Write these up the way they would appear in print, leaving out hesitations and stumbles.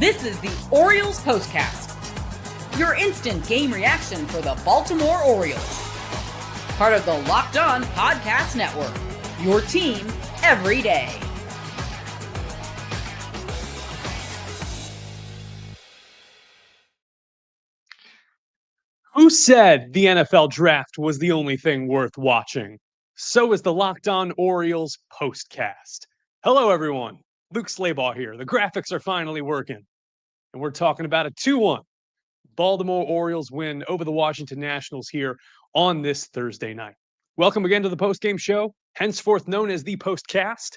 This is the Orioles POSTCAST, your instant game reaction for the Baltimore Orioles. Part of the Locked On Podcast Network, your team every day. Who said the NFL draft was the only thing worth watching? So is the Locked On Orioles postcast. Hello, everyone. Luke Slaybaugh here. The graphics are finally working. And we're talking about a 2-1 Baltimore Orioles win over the Washington Nationals here on this Thursday night. Welcome again to the postgame show, henceforth known as the postcast.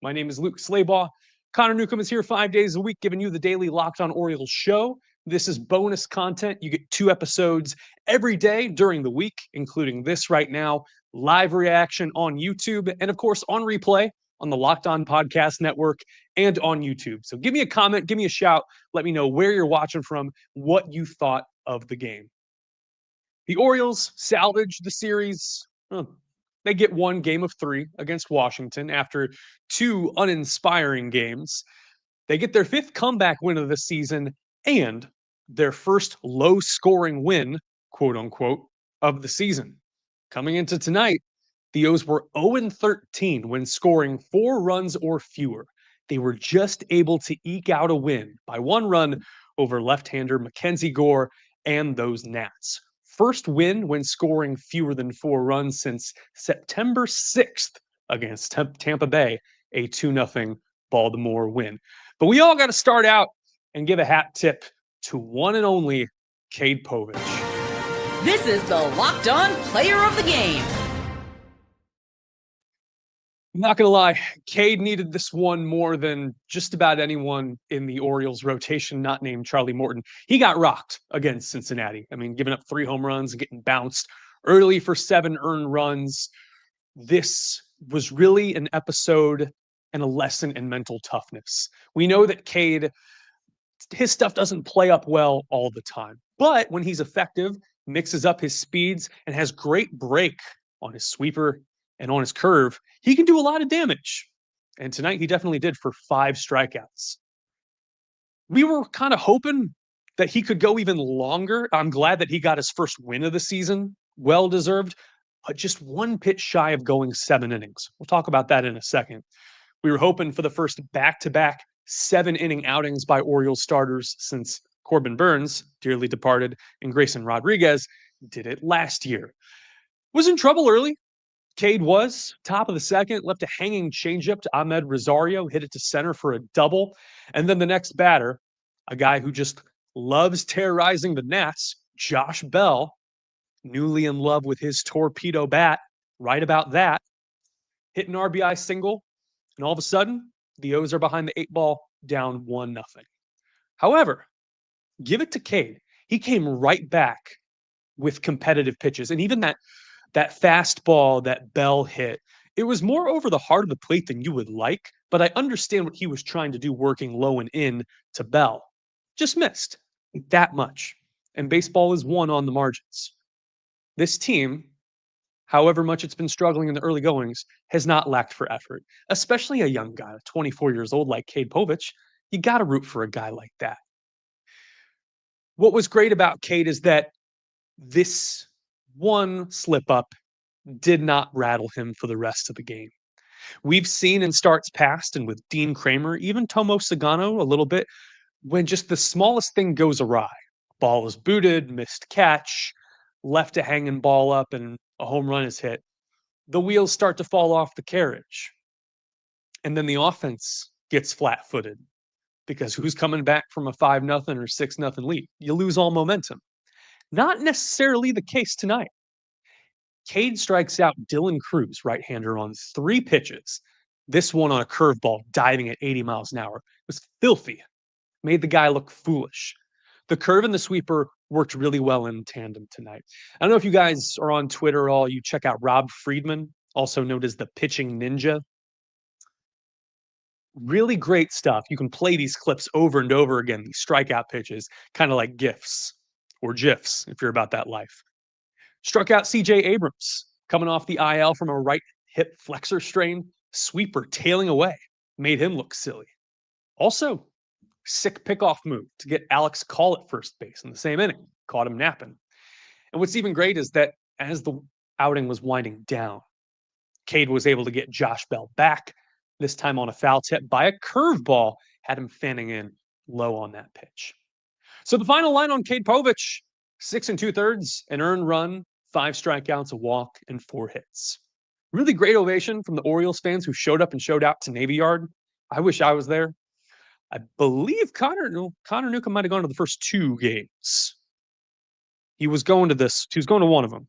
My name is Luke Slaybaugh. Connor Newcomb is here 5 days a week, giving you the daily Locked On Orioles show. This is bonus content. You get 2 episodes every day during the week, including this right now, live reaction on YouTube, and of course on replay on the Locked On Podcast Network and on YouTube. So give me a comment, give me a shout, let me know where you're watching from, what you thought of the game. The Orioles salvage the series. They get one game of 3 against Washington after 2 uninspiring games. They get their 5th comeback win of the season and their first low-scoring win, quote-unquote, of the season. Coming into tonight, the O's were 0-13 when scoring 4 runs or fewer. They were just able to eke out a win by 1 run over left-hander Mackenzie Gore and those Nats. First win when scoring fewer than 4 runs since September 6th against Tampa Bay, a 2-0 Baltimore win. But we all got to start out and give a hat tip to one and only Cade Povich. This is the Locked On Player of the Game. I'm not going to lie, Cade needed this one more than just about anyone in the Orioles rotation, not named Charlie Morton. He got rocked against Cincinnati. I mean, giving up 3 home runs and getting bounced early for 7 earned runs. This was really an episode and a lesson in mental toughness. We know that Cade, his stuff doesn't play up well all the time, but when he's effective, mixes up his speeds and has great break on his sweeper and on his curve, he can do a lot of damage. And tonight he definitely did for 5 strikeouts. We were kind of hoping that he could go even longer. I'm glad that he got his first win of the season, well deserved, but just 1 pitch shy of going 7 innings. We'll talk about that in a second. We were hoping for the first back-to-back 7-inning outings by Orioles starters since Corbin Burns, dearly departed, and Grayson Rodriguez did it last year. Was in trouble early. Cade was top of the second, left a hanging changeup to Ahmed Rosario, hit it to center for a double. And then the next batter, a guy who just loves terrorizing the Nats, Josh Bell, newly in love with his torpedo bat, right about that, hit an RBI single, and all of a sudden, the O's are behind the 8 ball, down 1-0. However, give it to Cade. He came right back with competitive pitches. And even that fastball that Bell hit, it was more over the heart of the plate than you would like, but I understand what he was trying to do working low and in to Bell. Just missed that much. And baseball is won on the margins. This team, however much it's been struggling in the early goings, has not lacked for effort, especially a young guy, 24 years old like Cade Povich. You got to root for a guy like that. What was great about Cade is that this one slip up did not rattle him for the rest of the game. We've seen in starts past and with Dean Kramer, even Tomo Sagano a little bit, when just the smallest thing goes awry. Ball is booted, missed catch, left a hanging ball up, and a home run is hit. The wheels start to fall off the carriage. And then the offense gets flat-footed because who's coming back from a 5-0 or 6-0 lead? You lose all momentum. Not necessarily the case tonight. Cade strikes out Dylan Cruz, right-hander, on 3 pitches. This one on a curveball, diving at 80 miles an hour. It was filthy. Made the guy look foolish. The curve and the sweeper worked really well in tandem tonight. I don't know if you guys are on Twitter at all. You check out Rob Friedman, also known as the Pitching Ninja. Really great stuff. You can play these clips over and over again, these strikeout pitches, kind of like GIFs. Or GIFs, if you're about that life. Struck out C.J. Abrams, coming off the IL from a right hip flexor strain. Sweeper tailing away. Made him look silly. Also, sick pickoff move to get Alex Call at first base in the same inning. Caught him napping. And what's even great is that as the outing was winding down, Cade was able to get Josh Bell back, this time on a foul tip by a curveball, had him fanning in low on that pitch. So the final line on Cade Povich, 6 2/3, an earned run, 5 strikeouts, a walk, and 4 hits. Really great ovation from the Orioles fans who showed up and showed out to Navy Yard. I wish I was there. I believe Connor Newcomb might have gone to the first 2 games. He was going to one of them.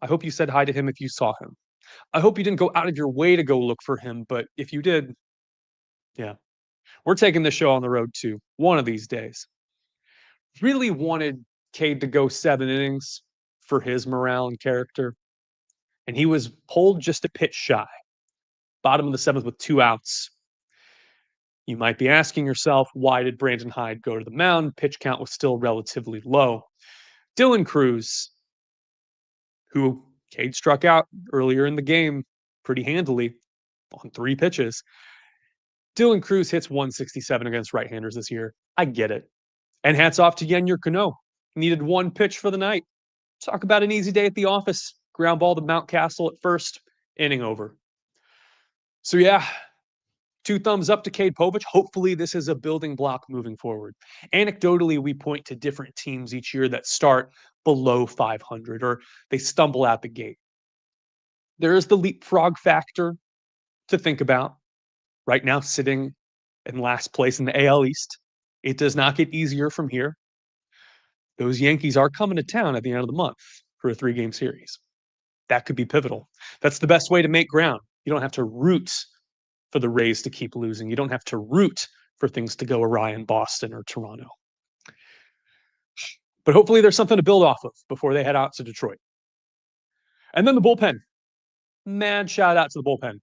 I hope you said hi to him if you saw him. I hope you didn't go out of your way to go look for him, but if you did, yeah. We're taking this show on the road too, one of these days. Really wanted Cade to go 7 innings for his morale and character, and he was pulled just a pitch shy. Bottom of the 7th with 2 outs. You might be asking yourself, why did Brandon Hyde go to the mound? Pitch count was still relatively low. Dylan Cruz, who Cade struck out earlier in the game pretty handily on 3 pitches. Dylan Cruz hits 167 against right-handers this year. I get it. And hats off to Yennier Cano. Needed 1 pitch for the night. Talk about an easy day at the office. Ground ball to Mountcastle at first, inning over. So yeah, 2 thumbs up to Cade Povich. Hopefully this is a building block moving forward. Anecdotally, we point to different teams each year that start below 500 or they stumble out the gate. There is the leapfrog factor to think about. Right now, sitting in last place in the AL East. It does not get easier from here. Those Yankees are coming to town at the end of the month for a 3-game series. That could be pivotal. That's the best way to make ground. You don't have to root for the Rays to keep losing. You don't have to root for things to go awry in Boston or Toronto. But hopefully there's something to build off of before they head out to Detroit. And then the bullpen. Mad shout out to the bullpen.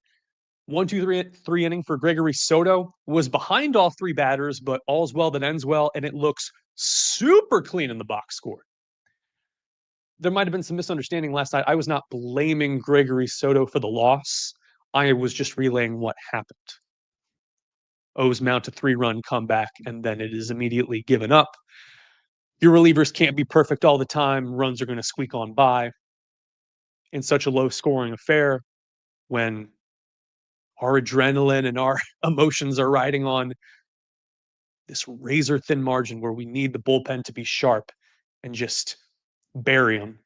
1-2-3 inning for Gregory Soto. Was behind all 3 batters, but all's well that ends well, and it looks super clean in the box score. There might have been some misunderstanding last night. I was not blaming Gregory Soto for the loss. I was just relaying what happened. O's mount a 3-run comeback, and then it is immediately given up. Your relievers can't be perfect all the time. Runs are going to squeak on by. In such a low-scoring affair, when our adrenaline and our emotions are riding on this razor-thin margin where we need the bullpen to be sharp and just bury them.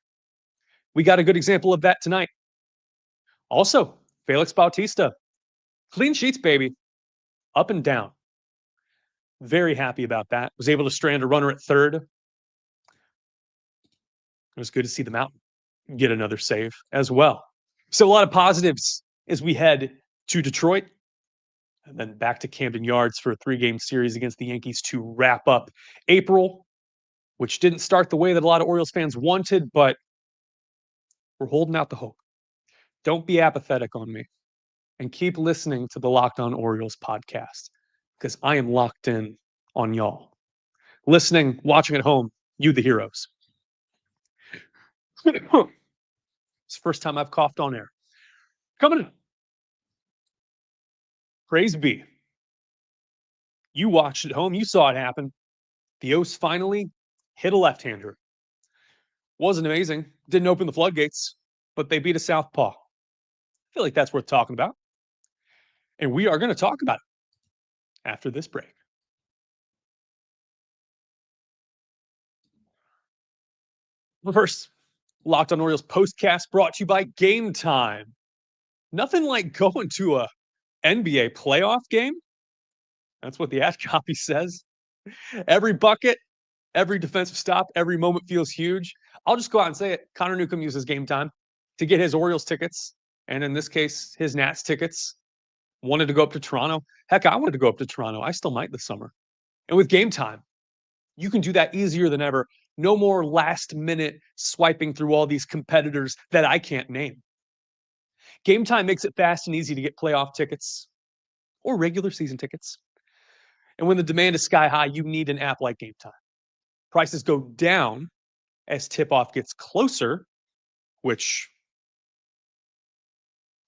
We got a good example of that tonight. Also, Felix Bautista. Clean sheets, baby. Up and down. Very happy about that. Was able to strand a runner at third. It was good to see the Mountain get another save as well. So a lot of positives as we head to Detroit and then back to Camden Yards for a 3-game series against the Yankees to wrap up April, which didn't start the way that a lot of Orioles fans wanted, but we're holding out the hope. Don't be apathetic on me and keep listening to the Locked On Orioles podcast because I am locked in on y'all. Listening, watching at home, you the heroes. It's the first time I've coughed on air. Coming in. Praise be. You watched at home. You saw it happen. The O's finally hit a left-hander. Wasn't amazing. Didn't open the floodgates, but they beat a southpaw. I feel like that's worth talking about. And we are going to talk about it after this break. But first, Locked On Orioles postcast brought to you by Gametime. Nothing like going to a NBA playoff game. That's what the ad copy says. Every bucket, every defensive stop, every moment feels huge. I'll just go out and say it. Connor Newcomb uses Gametime to get his Orioles tickets, and in this case, his Nats tickets. Wanted to go up to Toronto. Heck, I wanted to go up to Toronto. I still might this summer. And with Gametime, you can do that easier than ever. No more last-minute swiping through all these competitors that I can't name. Gametime makes it fast and easy to get playoff tickets or regular season tickets. And when the demand is sky high, you need an app like Gametime. Prices go down as tip-off gets closer, which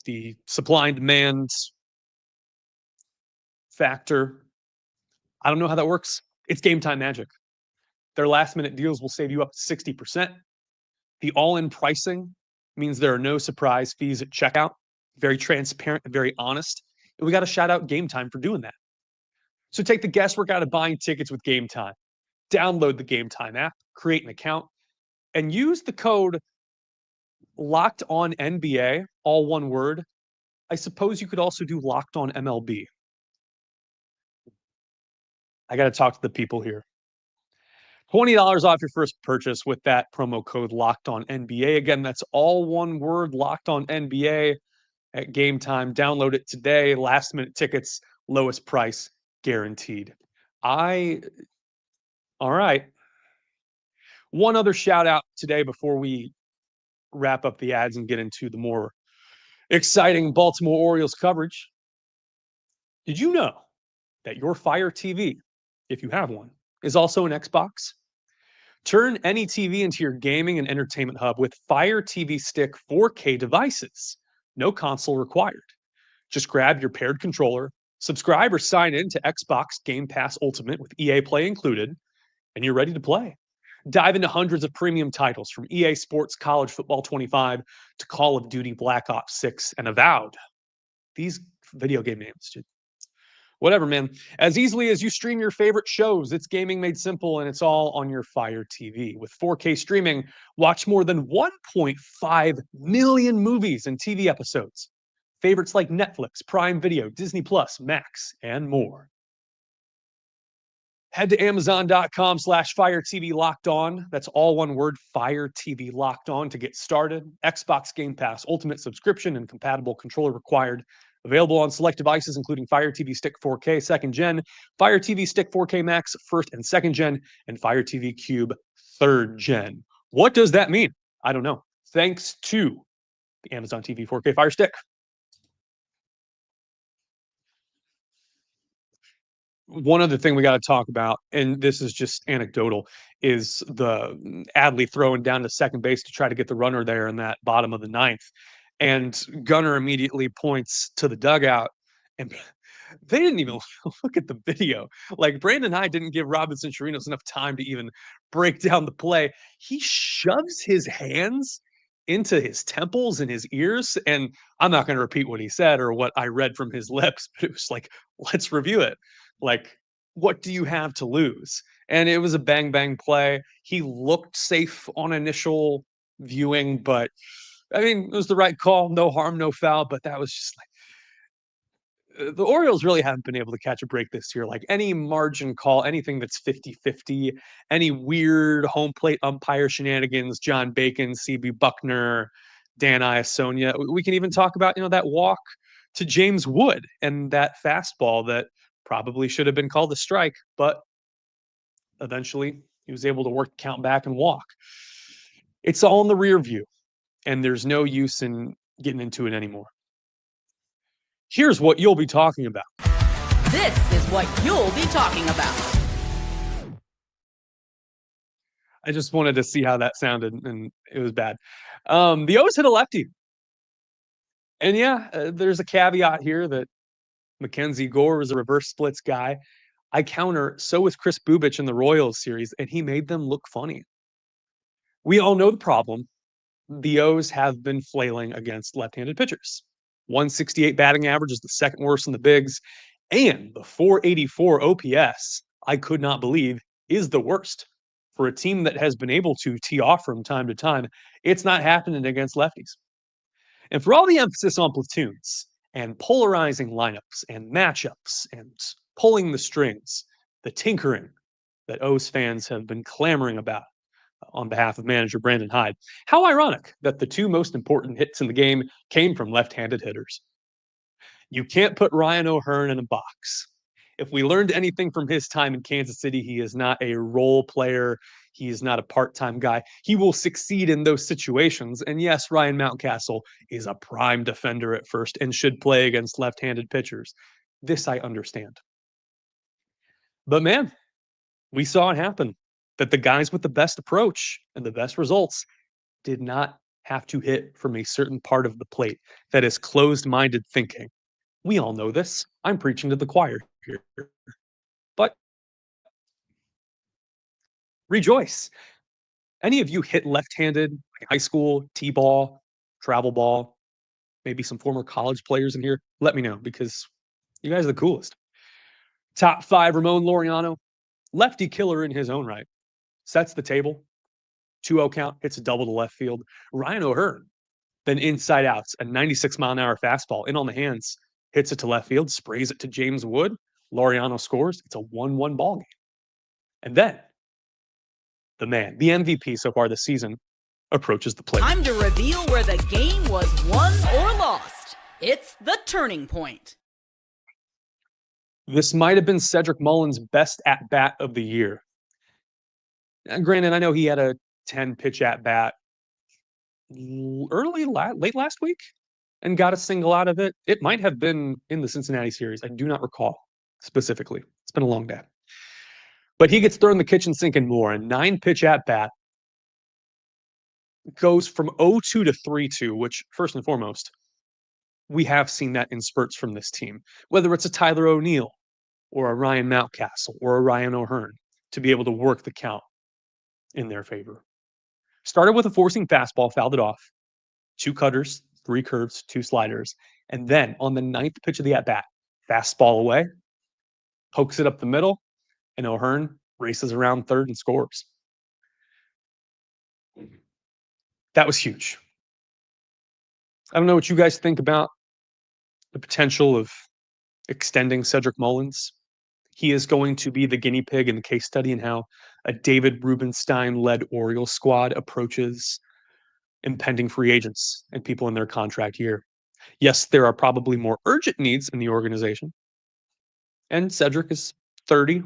the supply and demand factor, I don't know how that works. It's game time magic. Their last minute deals will save you up to 60%. The all-in pricing means there are no surprise fees at checkout. Very transparent and very honest. And we got to shout out Gametime for doing that. So take the guesswork out of buying tickets with Gametime. Download the Gametime app, create an account, and use the code Locked On NBA, all one word. I suppose you could also do Locked On MLB. I got to talk to the people here. $20 off your first purchase with that promo code Locked On NBA. Again, that's all one word, Locked On NBA at Gametime. Download it today. Last minute tickets, lowest price guaranteed. All right. One other shout out today before we wrap up the ads and get into the more exciting Baltimore Orioles coverage. Did you know that your Fire TV, if you have one, is also an Xbox? Turn any TV into your gaming and entertainment hub with Fire TV Stick 4K devices. No console required. Just grab your paired controller, subscribe or sign in to Xbox Game Pass Ultimate with EA Play included, and you're ready to play. Dive into hundreds of premium titles from EA Sports College Football 25 to Call of Duty Black Ops 6 and Avowed. These video game names, dude. Whatever, man. As easily as you stream your favorite shows, it's gaming made simple, and it's all on your Fire TV. With 4K streaming, watch more than 1.5 million movies and TV episodes. Favorites like Netflix, Prime Video, Disney Plus, Max, and more. Head to Amazon.com/Fire TV Locked On. That's all one word, Fire TV Locked On to get started. Xbox Game Pass Ultimate subscription and compatible controller required. Available on select devices, including Fire TV Stick 4K 2nd Gen, Fire TV Stick 4K Max 1st and 2nd Gen, and Fire TV Cube 3rd Gen. What does that mean? I don't know. Thanks to the Amazon TV 4K Fire Stick. One other thing we got to talk about, and this is just anecdotal, is the Adley throwing down to second base to try to get the runner there in that bottom of the ninth. And Gunnar immediately points to the dugout, and they didn't even look at the video. Like, Brandon Hyde didn't give Robinson Chirinos enough time to even break down the play. He shoves his hands into his temples and his ears. And I'm not going to repeat what he said or what I read from his lips, but it was like, let's review it. Like, what do you have to lose? And it was a bang bang play. He looked safe on initial viewing, but I mean, it was the right call. No harm, no foul. But that was just like, the Orioles really haven't been able to catch a break this year. Like, any margin call, anything that's 50-50, any weird home plate umpire shenanigans, John Bacon, CB Buckner, Dan Iasonia. We can even talk about, that walk to James Wood and that fastball that probably should have been called a strike, but eventually he was able to work the count back and walk. It's all in the rear view, and there's no use in getting into it anymore. Here's what you'll be talking about. This is what you'll be talking about. I just wanted to see how that sounded, and it was bad. The O's hit a lefty. And yeah, there's a caveat here that Mackenzie Gore was a reverse splits guy. I counter, so was Chris Bubich in the Royals series, and he made them look funny. We all know the problem. The O's have been flailing against left-handed pitchers. 168 batting average is the second worst in the bigs, and the 484 OPS, I could not believe, is the worst. For a team that has been able to tee off from time to time, it's not happening against lefties. And for all the emphasis on platoons and polarizing lineups and matchups and pulling the strings, the tinkering that O's fans have been clamoring about on behalf of manager Brandon Hyde, how ironic that the two most important hits in the game came from left-handed hitters. You can't put Ryan O'Hearn in a box. If we learned anything from his time in Kansas City, he is not a role player. He is not a part-time guy. He will succeed in those situations. And yes, Ryan Mountcastle is a prime defender at first and should play against left-handed pitchers. This I understand. But man, we saw it happen, that the guys with the best approach and the best results did not have to hit from a certain part of the plate that is closed-minded thinking. We all know this. I'm preaching to the choir here. But rejoice. Any of you hit left-handed, like high school, t-ball, travel ball, maybe some former college players in here? Let me know, because you guys are the coolest. Top 5, Ramon Laureano, lefty killer in his own right. Sets the table. 2-0 count, hits a double to left field. Ryan O'Hearn, then inside outs, a 96-mile-an-hour fastball in on the hands, hits it to left field, sprays it to James Wood. Laureano scores. It's a 1-1 ball game. And then the man, the MVP so far this season, approaches the plate. Time to reveal where the game was won or lost. It's the turning point. This might have been Cedric Mullins' best at-bat of the year. And granted, I know he had a 10-pitch at-bat late last week and got a single out of it. It might have been in the Cincinnati series. I do not recall specifically. It's been a long day. But he gets thrown the kitchen sink and more. A 9-pitch at-bat goes from 0-2 to 3-2, which, first and foremost, we have seen that in spurts from this team. Whether it's a Tyler O'Neill or a Ryan Mountcastle or a Ryan O'Hearn, to be able to work the count in their favor. Started with a forcing fastball, fouled it off. 2 cutters, 3 curves, 2 sliders. And then on the 9th pitch of the at-bat, fastball away, pokes it up the middle, and O'Hearn races around third and scores. That was huge. I don't know what you guys think about the potential of extending Cedric Mullins. He is going to be the guinea pig in the case study in how a David Rubenstein-led Orioles squad approaches impending free agents and people in their contract year. Yes, there are probably more urgent needs in the organization. And Cedric is 30.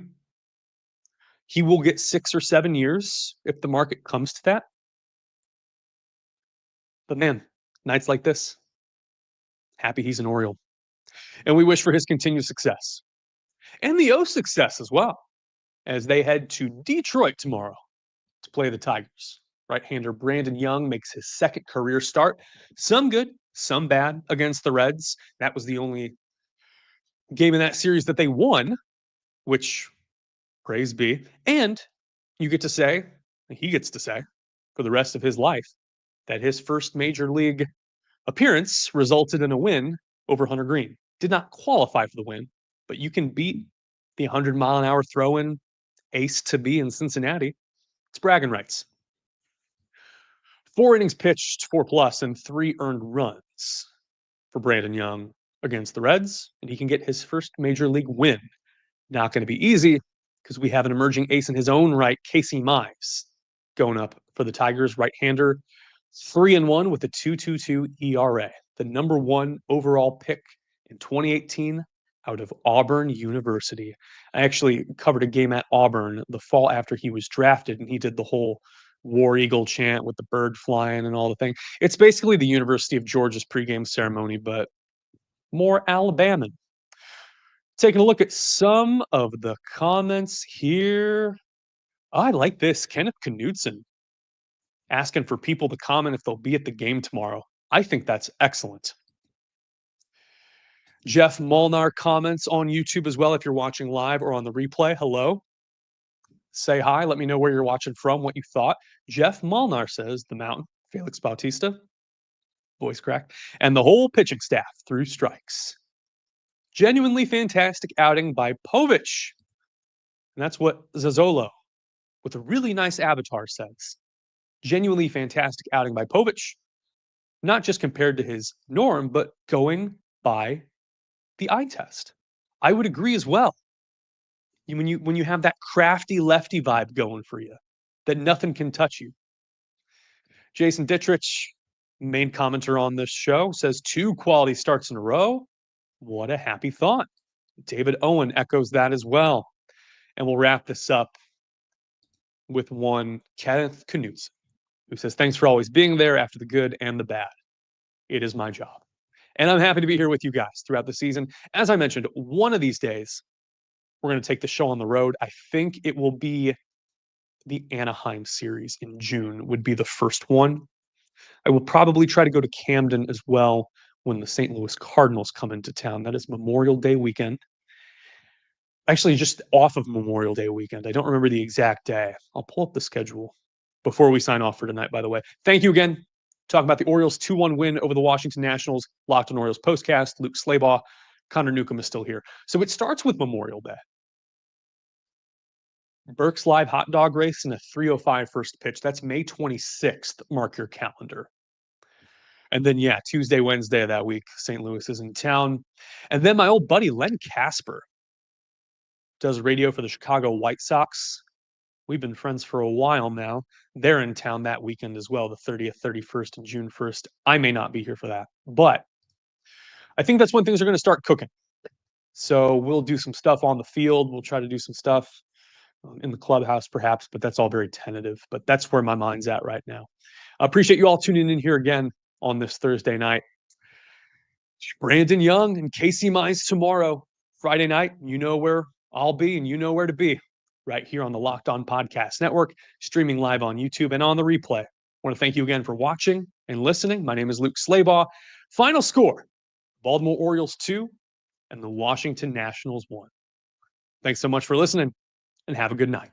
He will get 6 or 7 years if the market comes to that. But man, nights like this, happy he's an Oriole. And we wish for his continued success. And the O success as well, as they head to Detroit tomorrow to play the Tigers. Right-hander Brandon Young makes his 2nd career start. Some good, some bad against the Reds. That was the only game in that series that they won, which, praise be. And you get to say, he gets to say, for the rest of his life, that his first major league appearance resulted in a win over Hunter Green. Did not qualify for the win, but you can beat the 100-mile-an-hour throw-in ace to be in Cincinnati. It's bragging rights. 4 innings pitched, 4+ and 3 earned runs for Brandon Young against the Reds, and he can get his first major league win. Not going to be easy because we have an emerging ace in his own right, Casey Mize, going up for the Tigers. Right-hander, 3-1 with a 2.22 ERA. The number 1 overall pick in 2018 out of Auburn University. I actually covered a game at Auburn the fall after he was drafted, and he did the whole War Eagle chant with the bird flying and all the thing. It's basically the University of Georgia's pregame ceremony, but more Alabama. Taking a look at some of the comments here. Oh, I like this. Kenneth Knudsen asking for people to comment if they'll be at the game tomorrow. I think that's excellent. Jeff Molnar comments on YouTube as well if you're watching live or on the replay. Hello. Say hi. Let me know where you're watching from, what you thought. Jeff Molnar says the Mountain, Felix Bautista, voice crack, and the whole pitching staff threw strikes. Genuinely fantastic outing by Povich. And that's what Zazzolo, with a really nice avatar, says. Genuinely fantastic outing by Povich. Not just compared to his norm, but going by the eye test. I would agree as well. When you have that crafty lefty vibe going for you, that nothing can touch you. Jason Dittrich, main commenter on this show, says 2 quality starts in a row. What a happy thought. David Owen echoes that as well. And we'll wrap this up with one Kenneth Knudsen, who says, thanks for always being there after the good and the bad. It is my job. And I'm happy to be here with you guys throughout the season. As I mentioned, one of these days, we're going to take the show on the road. I think it will be the Anaheim series in June would be the first one. I will probably try to go to Camden as well when the St. Louis Cardinals come into town. That is Memorial Day weekend. Actually just off of Memorial Day weekend. I don't remember the exact day. I'll pull up the schedule before we sign off for tonight, by the way. Thank you again. Talking about the Orioles 2-1 win over the Washington Nationals. Locked on Orioles postcast. Luke Slabaugh. Connor Newcomb is still here. So it starts with Memorial Day. Burke's Live hot dog race and a 3:05 first pitch. That's May 26th. Mark your calendar. And then, yeah, Tuesday, Wednesday of that week, St. Louis is in town. And then my old buddy, Len Casper, does radio for the Chicago White Sox. We've been friends for a while now. They're in town that weekend as well, the 30th, 31st, and June 1st. I may not be here for that, but I think that's when things are going to start cooking. So we'll do some stuff on the field. We'll try to do some stuff in the clubhouse, perhaps, but that's all very tentative. But that's where my mind's at right now. I appreciate you all tuning in here again on this Thursday night. Brandon Young and Casey Mize tomorrow, Friday night. You know where I'll be and you know where to be right here on the Locked On Podcast Network, streaming live on YouTube and on the replay. I want to thank you again for watching and listening. My name is Luke Slabaugh. Final score, Baltimore Orioles 2 and the Washington Nationals 1. Thanks so much for listening and have a good night.